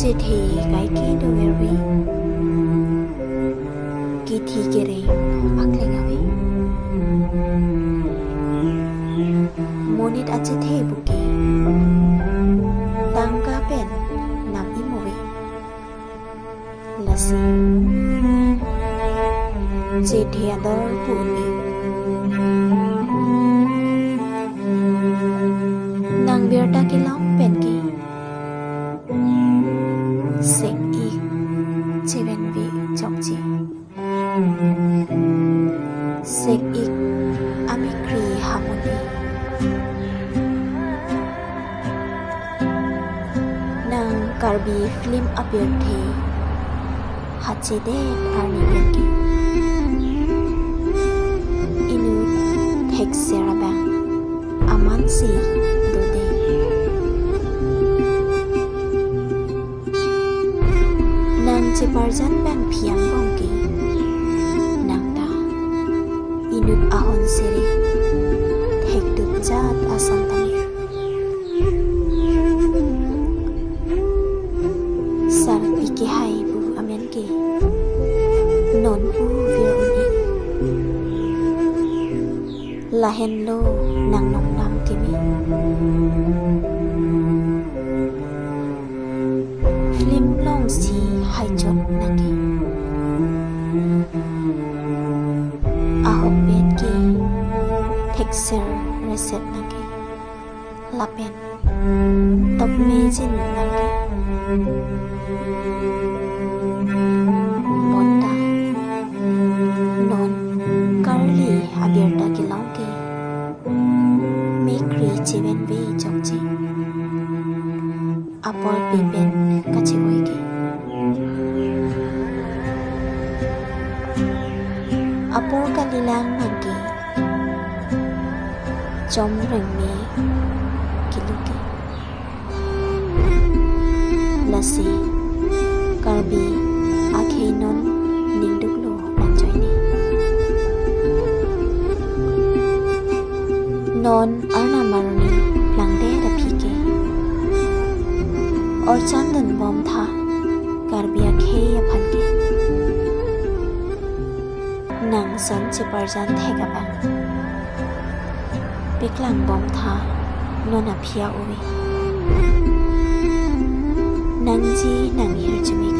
Thì cái kia đồ về kỳ thi kia đấy ác lên à vậy monit aja the buki tangka pen nam imowe lasi je thia dor puni nang berta ki long pen ki sek ik cheven vi chokchi sek ik amikri harmony nang karbi film appear the hachide arni benki inu thek serabang amansi dode nang cheparjan bang phiang bongki nang ta inut ahon siri thek duk jat asam tami sar piki hai bu amen ki non bu vir uni lahen lo nang nong nam kimi film long si hai chot naki ahok ben ki texer reset naki lapen top mejin naki bonda non karli abierta ki lauke mekri cheven be chokchi apor pipen kachi hoiki apor kalilang nangki chom rengmi kiluki lasi karbi akhenon ningduklo nanjoini non arna maruni langde da phike और चंदन बम था करबिया खेया फनके नंग सन चिपरजन थेगा बा पिकलांग बम था नोना फिया उवे नंजी नंग हिर चुमी